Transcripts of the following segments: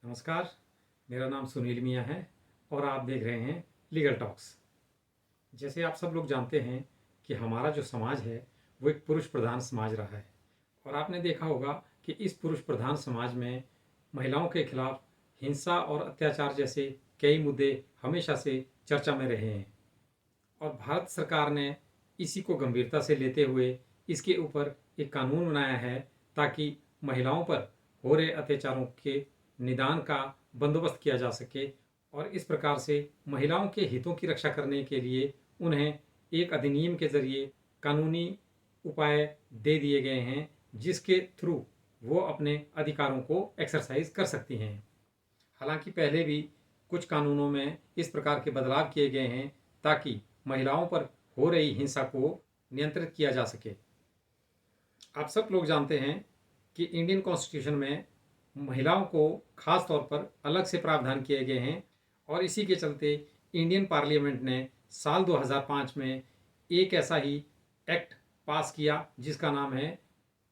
नमस्कार, मेरा नाम सुनील मियाँ है और आप देख रहे हैं लीगल टॉक्स। जैसे आप सब लोग जानते हैं कि हमारा जो समाज है वो एक पुरुष प्रधान समाज रहा है और आपने देखा होगा कि इस पुरुष प्रधान समाज में महिलाओं के खिलाफ हिंसा और अत्याचार जैसे कई मुद्दे हमेशा से चर्चा में रहे हैं और भारत सरकार ने इसी को गंभीरता से लेते हुए इसके ऊपर एक कानून बनाया है ताकि महिलाओं पर हो रहे अत्याचारों के निदान का बंदोबस्त किया जा सके और इस प्रकार से महिलाओं के हितों की रक्षा करने के लिए उन्हें एक अधिनियम के जरिए कानूनी उपाय दे दिए गए हैं जिसके थ्रू वो अपने अधिकारों को एक्सरसाइज कर सकती हैं। हालांकि पहले भी कुछ कानूनों में इस प्रकार के बदलाव किए गए हैं ताकि महिलाओं पर हो रही हिंसा को नियंत्रित किया जा सके। आप सब लोग जानते हैं कि इंडियन कॉन्स्टिट्यूशन में महिलाओं को खास तौर पर अलग से प्रावधान किए गए हैं और इसी के चलते इंडियन पार्लियामेंट ने साल 2005 में एक ऐसा ही एक्ट पास किया जिसका नाम है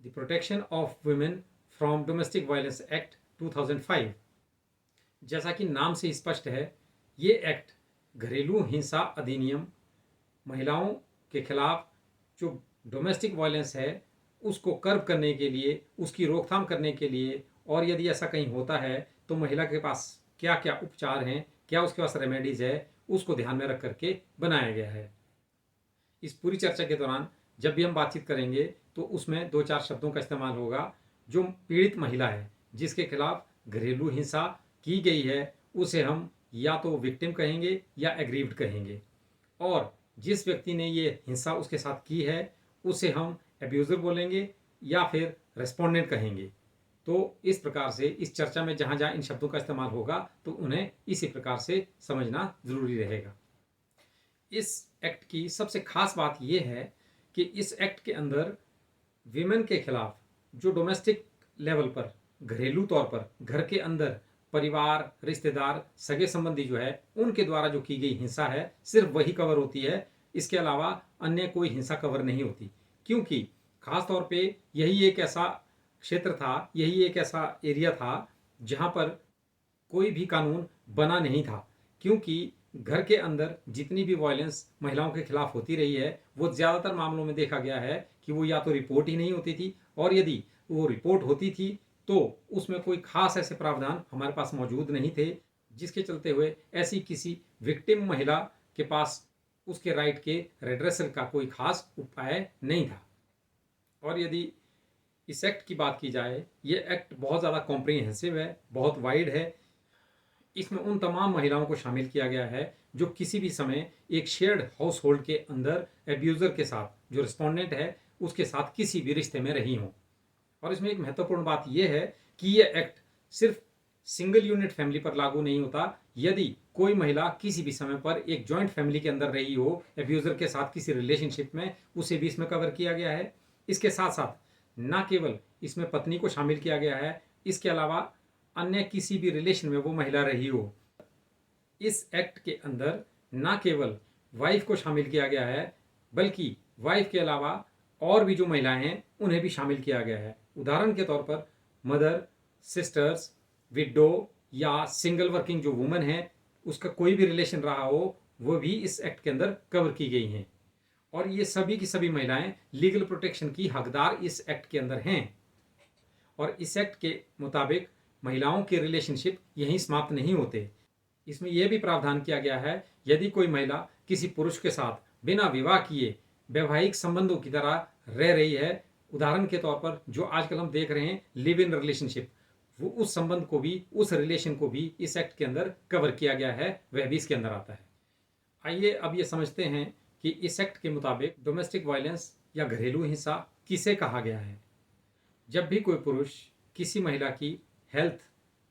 the protection of women from domestic violence act 2005। जैसा कि नाम से स्पष्ट है, ये एक्ट घरेलू हिंसा अधिनियम महिलाओं के खिलाफ जो डोमेस्टिक वायलेंस है उसको कर्ब करने के लिए, उसकी रोकथाम करने के लिए और यदि ऐसा कहीं होता है तो महिला के पास क्या क्या उपचार हैं, क्या उसके पास रेमेडीज है, उसको ध्यान में रख करके बनाया गया है। इस पूरी चर्चा के दौरान जब भी हम बातचीत करेंगे तो उसमें दो चार शब्दों का इस्तेमाल होगा। जो पीड़ित महिला है जिसके खिलाफ घरेलू हिंसा की गई है उसे हम या तो विक्टिम कहेंगे या एग्रीव्ड कहेंगे और जिस व्यक्ति ने ये हिंसा उसके साथ की है उसे हम एब्यूज़र बोलेंगे या फिर रेस्पोंडेंट कहेंगे। तो इस प्रकार से इस चर्चा में जहाँ जहाँ इन शब्दों का इस्तेमाल होगा तो उन्हें इसी प्रकार से समझना ज़रूरी रहेगा। इस एक्ट की सबसे खास बात यह है कि इस एक्ट के अंदर विमेन के खिलाफ जो डोमेस्टिक लेवल पर, घरेलू तौर पर घर के अंदर परिवार, रिश्तेदार, सगे संबंधी जो है उनके द्वारा जो की गई हिंसा है सिर्फ वही कवर होती है। इसके अलावा अन्य कोई हिंसा कवर नहीं होती, क्योंकि खास तौर पे यही एक ऐसा क्षेत्र था, यही एक ऐसा एरिया था जहां पर कोई भी कानून बना नहीं था। क्योंकि घर के अंदर जितनी भी वायलेंस महिलाओं के खिलाफ होती रही है वो ज़्यादातर मामलों में देखा गया है कि वो या तो रिपोर्ट ही नहीं होती थी और यदि वो रिपोर्ट होती थी तो उसमें कोई खास ऐसे प्रावधान हमारे पास मौजूद नहीं थे जिसके चलते हुए ऐसी किसी विक्टिम महिला के पास उसके राइट के रेड्रेसल का कोई खास उपाय नहीं था। और यदि इस एक्ट की बात की जाए, ये एक्ट बहुत ज़्यादा कॉम्प्रिहेंसिव है, बहुत वाइड है। इसमें उन तमाम महिलाओं को शामिल किया गया है जो किसी भी समय एक शेयर्ड हाउस होल्ड के अंदर एब्यूज़र के साथ, जो रिस्पोंडेंट है उसके साथ किसी भी रिश्ते में रही हों। और इसमें एक महत्वपूर्ण बात यह है कि यह एक्ट सिर्फ सिंगल यूनिट फैमिली पर लागू नहीं होता। यदि कोई महिला किसी भी समय पर एक जॉइंट फैमिली के अंदर रही हो एब्यूज़र के साथ किसी रिलेशनशिप में, उसे भी इसमें कवर किया गया है। इसके साथ साथ न केवल इसमें पत्नी को शामिल किया गया है, इसके अलावा अन्य किसी भी रिलेशन में वो महिला रही हो, इस एक्ट के अंदर न केवल वाइफ को शामिल किया गया है बल्कि वाइफ के अलावा और भी जो महिलाएं हैं उन्हें भी शामिल किया गया है। उदाहरण के तौर पर मदर, सिस्टर्स, विडो या सिंगल वर्किंग जो वुमन है उसका कोई भी रिलेशन रहा हो वो भी इस एक्ट के अंदर कवर की गई हैं और ये सभी की सभी महिलाएं लीगल प्रोटेक्शन की हकदार इस एक्ट के अंदर हैं। और इस एक्ट के मुताबिक महिलाओं के रिलेशनशिप यहीं समाप्त नहीं होते। इसमें यह भी प्रावधान किया गया है यदि कोई महिला किसी पुरुष के साथ बिना विवाह किए वैवाहिक संबंधों की तरह रह रही है, उदाहरण के तौर पर जो आजकल हम देख रहे हैं लिव इन रिलेशनशिप, वो उस संबंध को भी, उस रिलेशन को भी इस एक्ट के अंदर कवर किया गया है, वह भी इसके अंदर आता है। आइए अब ये समझते हैं कि इस एक्ट के मुताबिक डोमेस्टिक वायलेंस या घरेलू हिंसा किसे कहा गया है। जब भी कोई पुरुष किसी महिला की हेल्थ,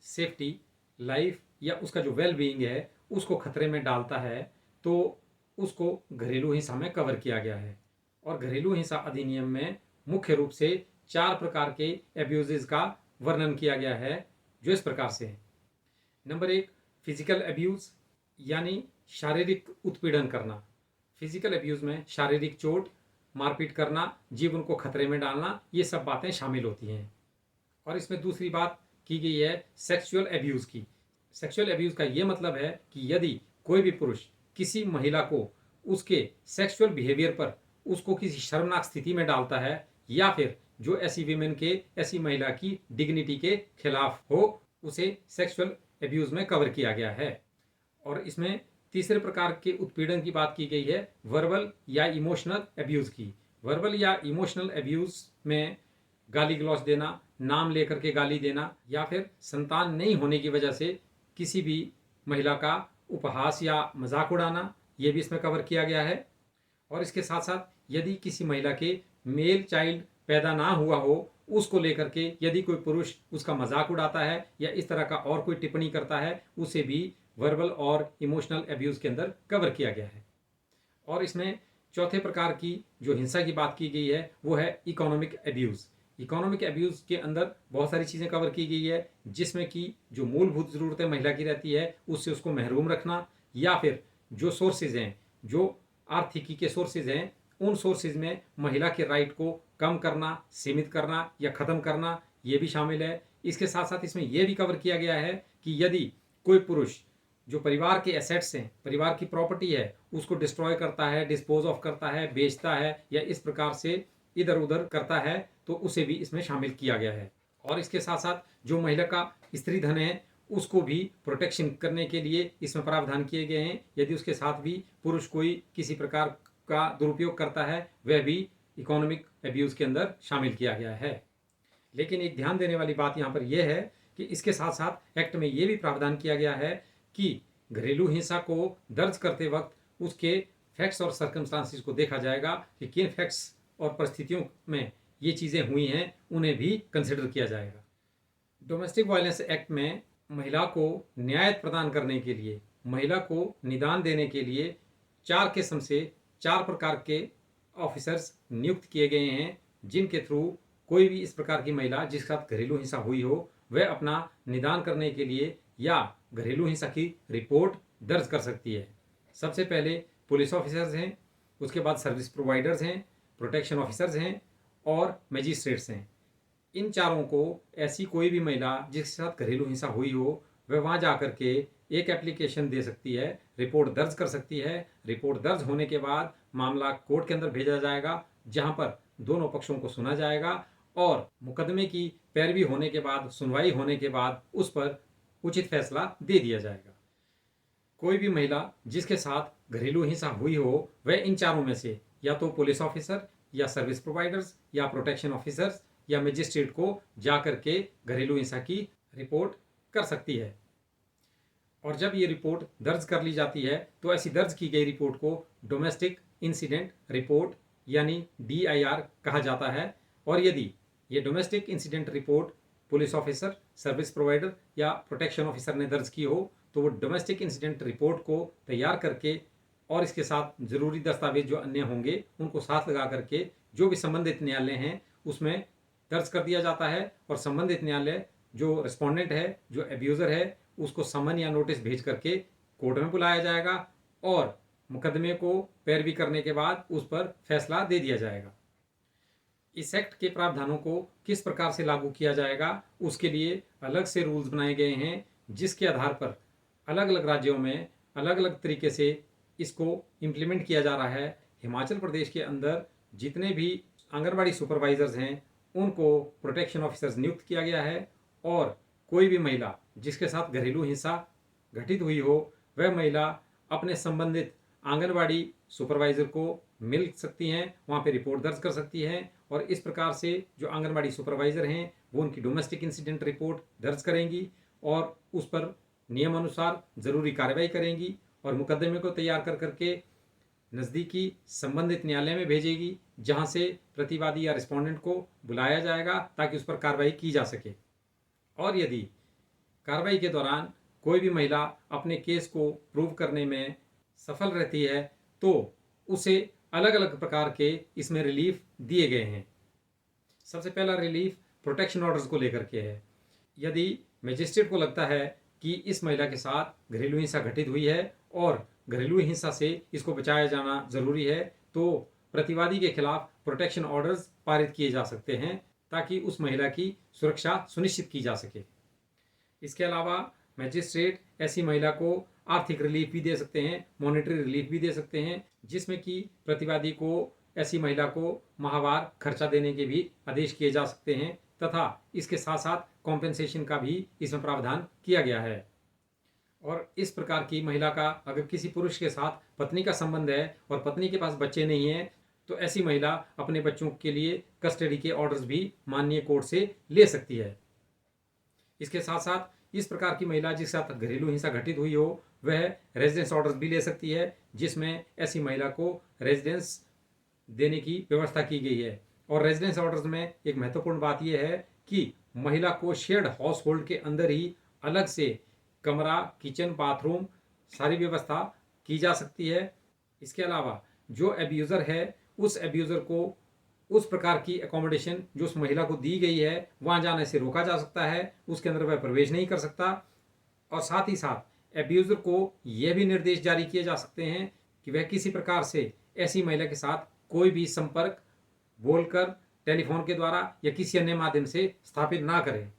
सेफ्टी, लाइफ या उसका जो वेल बीइंग है उसको खतरे में डालता है तो उसको घरेलू हिंसा में कवर किया गया है। और घरेलू हिंसा अधिनियम में मुख्य रूप से 4 प्रकार के एब्यूजेस का वर्णन किया गया है जो इस प्रकार से हैं। नंबर 1, फिजिकल एब्यूज यानी शारीरिक उत्पीड़न करना। फिजिकल एब्यूज में शारीरिक चोट, मारपीट करना, जीवन को खतरे में डालना, ये सब बातें शामिल होती हैं। और इसमें दूसरी बात की गई है सेक्सुअल एब्यूज़ की। सेक्सुअल एब्यूज़ का ये मतलब है कि यदि कोई भी पुरुष किसी महिला को उसके सेक्सुअल बिहेवियर पर उसको किसी शर्मनाक स्थिति में डालता है, या फिर जो ऐसी महिला की डिग्निटी के खिलाफ हो, उसे सेक्सुअल एब्यूज़ में कवर किया गया है। और इसमें तीसरे प्रकार के उत्पीड़न की बात की गई है, वर्बल या इमोशनल एब्यूज़ की। वर्बल या इमोशनल एब्यूज़ में गाली गलौज देना, नाम लेकर के गाली देना, या फिर संतान नहीं होने की वजह से किसी भी महिला का उपहास या मजाक उड़ाना, ये भी इसमें कवर किया गया है। और इसके साथ साथ यदि किसी महिला के मेल चाइल्ड पैदा ना हुआ हो, उसको लेकर के यदि कोई पुरुष उसका मजाक उड़ाता है या इस तरह का और कोई टिप्पणी करता है, उसे भी वर्बल और इमोशनल एब्यूज़ के अंदर कवर किया गया है। और इसमें चौथे प्रकार की जो हिंसा की बात की गई है वो है इकोनॉमिक एब्यूज़। इकोनॉमिक एब्यूज़ के अंदर बहुत सारी चीज़ें कवर की गई है, जिसमें कि जो मूलभूत ज़रूरतें महिला की रहती है उससे उसको महरूम रखना, या फिर जो सोर्सेज हैं, जो आर्थिकी के सोर्सेज हैं, उन सोर्सेज में महिला के राइट को कम करना, सीमित करना या ख़त्म करना, ये भी शामिल है। इसके साथ साथ इसमें यह भी कवर किया गया है कि यदि कोई पुरुष जो परिवार के एसेट्स हैं, परिवार की प्रॉपर्टी है, उसको डिस्ट्रॉय करता है, डिस्पोज ऑफ करता है, बेचता है या इस प्रकार से इधर उधर करता है, तो उसे भी इसमें शामिल किया गया है। और इसके साथ साथ जो महिला का स्त्री धन है उसको भी प्रोटेक्शन करने के लिए इसमें प्रावधान किए गए हैं। यदि उसके साथ भी पुरुष कोई किसी प्रकार का दुरुपयोग करता है, वह भी इकोनॉमिक एब्यूज़ के अंदर शामिल किया गया है। लेकिन एक ध्यान देने वाली बात यहाँ पर यह है कि इसके साथ साथ एक्ट में यह भी प्रावधान किया गया है कि घरेलू हिंसा को दर्ज करते वक्त उसके फैक्ट्स और सर्कमस्टांसिस को देखा जाएगा कि किन फैक्ट्स और परिस्थितियों में ये चीज़ें हुई हैं, उन्हें भी कंसिडर किया जाएगा। डोमेस्टिक वायलेंस एक्ट में महिला को न्याय प्रदान करने के लिए, महिला को निदान देने के लिए 4 किस्म से 4 प्रकार के ऑफिसर्स नियुक्त किए गए हैं, जिनके थ्रू कोई भी इस प्रकार की महिला जिसके साथ घरेलू हिंसा हुई हो, वह अपना निदान करने के लिए या घरेलू हिंसा की रिपोर्ट दर्ज कर सकती है। सबसे पहले पुलिस ऑफिसर्स हैं, उसके बाद सर्विस प्रोवाइडर्स हैं, प्रोटेक्शन ऑफिसर्स हैं और मजिस्ट्रेट्स हैं। इन चारों को ऐसी कोई भी महिला जिसके साथ घरेलू हिंसा हुई हो, वह वहाँ जा कर के एक एप्लीकेशन दे सकती है, रिपोर्ट दर्ज कर सकती है। रिपोर्ट दर्ज होने के बाद मामला कोर्ट के अंदर भेजा जाएगा, जहाँ पर दोनों पक्षों को सुना जाएगा और मुकदमे की पैरवी होने के बाद, सुनवाई होने के बाद उस पर उचित फैसला दे दिया जाएगा। कोई भी महिला जिसके साथ घरेलू हिंसा हुई हो, वह इन चारों में से या तो पुलिस ऑफिसर या सर्विस प्रोवाइडर्स या प्रोटेक्शन ऑफिसर्स या मजिस्ट्रेट को जा कर के घरेलू हिंसा की रिपोर्ट कर सकती है। और जब ये रिपोर्ट दर्ज कर ली जाती है तो ऐसी दर्ज की गई रिपोर्ट को डोमेस्टिक इंसिडेंट रिपोर्ट यानी DIR कहा जाता है। और यदि ये domestic incident report police officer, service provider या प्रोटेक्शन ऑफिसर ने दर्ज की हो, तो वो डोमेस्टिक इंसिडेंट रिपोर्ट को तैयार करके और इसके साथ ज़रूरी दस्तावेज जो अन्य होंगे उनको साथ लगा करके जो भी संबंधित न्यायालय हैं उसमें दर्ज कर दिया जाता है। और संबंधित न्यायालय जो रिस्पोंडेंट है, जो एब्यूज़र है, उसको समन या नोटिस भेज करके कोर्ट में बुलाया जाएगा और मुकदमे को पैरवी करने के बाद उस पर फैसला दे दिया जाएगा। इस एक्ट के प्रावधानों को किस प्रकार से लागू किया जाएगा, उसके लिए अलग से रूल्स बनाए गए हैं, जिसके आधार पर अलग अलग राज्यों में अलग अलग तरीके से इसको इम्प्लीमेंट किया जा रहा है। हिमाचल प्रदेश के अंदर जितने भी आंगनबाड़ी सुपरवाइजर्स हैं उनको प्रोटेक्शन ऑफिसर्स नियुक्त किया गया है, और कोई भी महिला जिसके साथ घरेलू हिंसा घटित हुई हो, वह महिला अपने संबंधित आंगनबाड़ी सुपरवाइजर को मिल सकती हैं, वहाँ पे रिपोर्ट दर्ज कर सकती हैं। और इस प्रकार से जो आंगनबाड़ी सुपरवाइजर हैं वो उनकी डोमेस्टिक इंसिडेंट रिपोर्ट दर्ज करेंगी और उस पर नियम अनुसार ज़रूरी कार्रवाई करेंगी और मुकदमे को तैयार कर करके नज़दीकी संबंधित न्यायालय में भेजेगी, जहाँ से प्रतिवादी या रिस्पोंडेंट को बुलाया जाएगा ताकि उस पर कार्रवाई की जा सके। और यदि कार्रवाई के दौरान कोई भी महिला अपने केस को प्रूव करने में सफल रहती है तो उसे अलग अलग प्रकार के इसमें रिलीफ दिए गए हैं। सबसे पहला रिलीफ प्रोटेक्शन ऑर्डर्स को लेकर के है। यदि मजिस्ट्रेट को लगता है कि इस महिला के साथ घरेलू हिंसा घटित हुई है और घरेलू हिंसा से इसको बचाया जाना ज़रूरी है, तो प्रतिवादी के खिलाफ प्रोटेक्शन ऑर्डर्स पारित किए जा सकते हैं ताकि उस महिला की सुरक्षा सुनिश्चित की जा सके। इसके अलावा मजिस्ट्रेट ऐसी महिला को आर्थिक रिलीफ भी दे सकते हैं, मॉनेटरी रिलीफ भी दे सकते हैं, जिसमें कि प्रतिवादी को ऐसी महिला को माहवार खर्चा देने के भी आदेश किए जा सकते हैं तथा इसके साथ साथ कॉम्पेंसेशन का भी इसमें प्रावधान किया गया है। और इस प्रकार की महिला का अगर किसी पुरुष के साथ पत्नी का संबंध है और पत्नी के पास बच्चे नहीं हैं तो ऐसी महिला अपने बच्चों के लिए कस्टडी के ऑर्डर्स भी माननीय कोर्ट से ले सकती है। इसके साथ साथ इस प्रकार की महिला जिसके साथ घरेलू हिंसा घटित हुई हो वह रेजिडेंस ऑर्डर्स भी ले सकती है, जिसमें ऐसी महिला को रेजिडेंस देने की व्यवस्था की गई है। और रेजिडेंस ऑर्डर्स में एक महत्वपूर्ण बात यह है कि महिला को शेयर्ड हाउस होल्ड के अंदर ही अलग से कमरा, किचन, बाथरूम सारी व्यवस्था की जा सकती है। इसके अलावा जो एब्यूज़र है उस एब्यूज़र को उस प्रकार की एकोमोडेशन जो उस महिला को दी गई है वहाँ जाने से रोका जा सकता है, उसके अंदर वह प्रवेश नहीं कर सकता। और साथ ही साथ एब्यूज़र को यह भी निर्देश जारी किए जा सकते हैं कि वह किसी प्रकार से ऐसी महिला के साथ कोई भी संपर्क बोलकर, टेलीफोन के द्वारा या किसी अन्य माध्यम से स्थापित ना करें।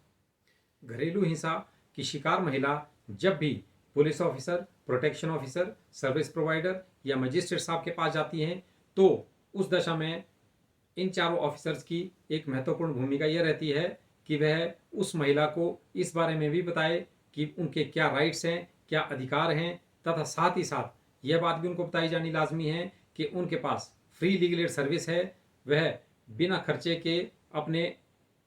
घरेलू हिंसा की शिकार महिला जब भी police officer, protection officer, service provider या मजिस्ट्रेट साहब के पास जाती हैं तो उस दशा में इन चारों ऑफिसर्स की एक महत्वपूर्ण भूमिका यह रहती है कि वह उस महिला को इस बारे में भी बताए कि उनके क्या राइट्स हैं, क्या अधिकार हैं, तथा साथ ही साथ यह बात भी उनको बताई जानी लाजमी है कि उनके पास फ्री लीगल एड सर्विस है, वह बिना खर्चे के अपने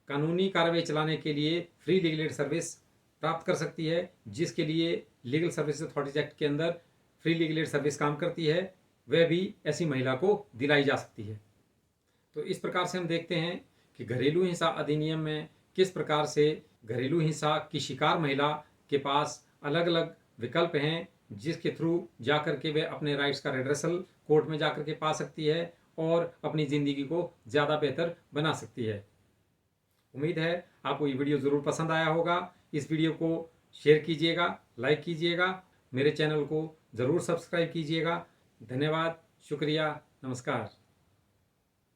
कानूनी कार्रवाई चलाने के लिए फ्री लीगल एड सर्विस प्राप्त कर सकती है, जिसके लिए लीगल सर्विस अथॉरिटीज एक्ट के अंदर फ्री लीगल एड सर्विस काम करती है, वह भी ऐसी महिला को दिलाई जा सकती है। तो इस प्रकार से हम देखते हैं कि घरेलू हिंसा अधिनियम में किस प्रकार से घरेलू हिंसा की शिकार महिला के पास अलग अलग विकल्प हैं, जिसके थ्रू जाकर के वे अपने राइट्स का रिड्रेसल कोर्ट में जाकर के पा सकती है और अपनी ज़िंदगी को ज़्यादा बेहतर बना सकती है। उम्मीद है आपको ये वीडियो ज़रूर पसंद आया होगा। इस वीडियो को शेयर कीजिएगा, लाइक कीजिएगा, मेरे चैनल को ज़रूर सब्सक्राइब कीजिएगा। धन्यवाद, शुक्रिया, नमस्कार।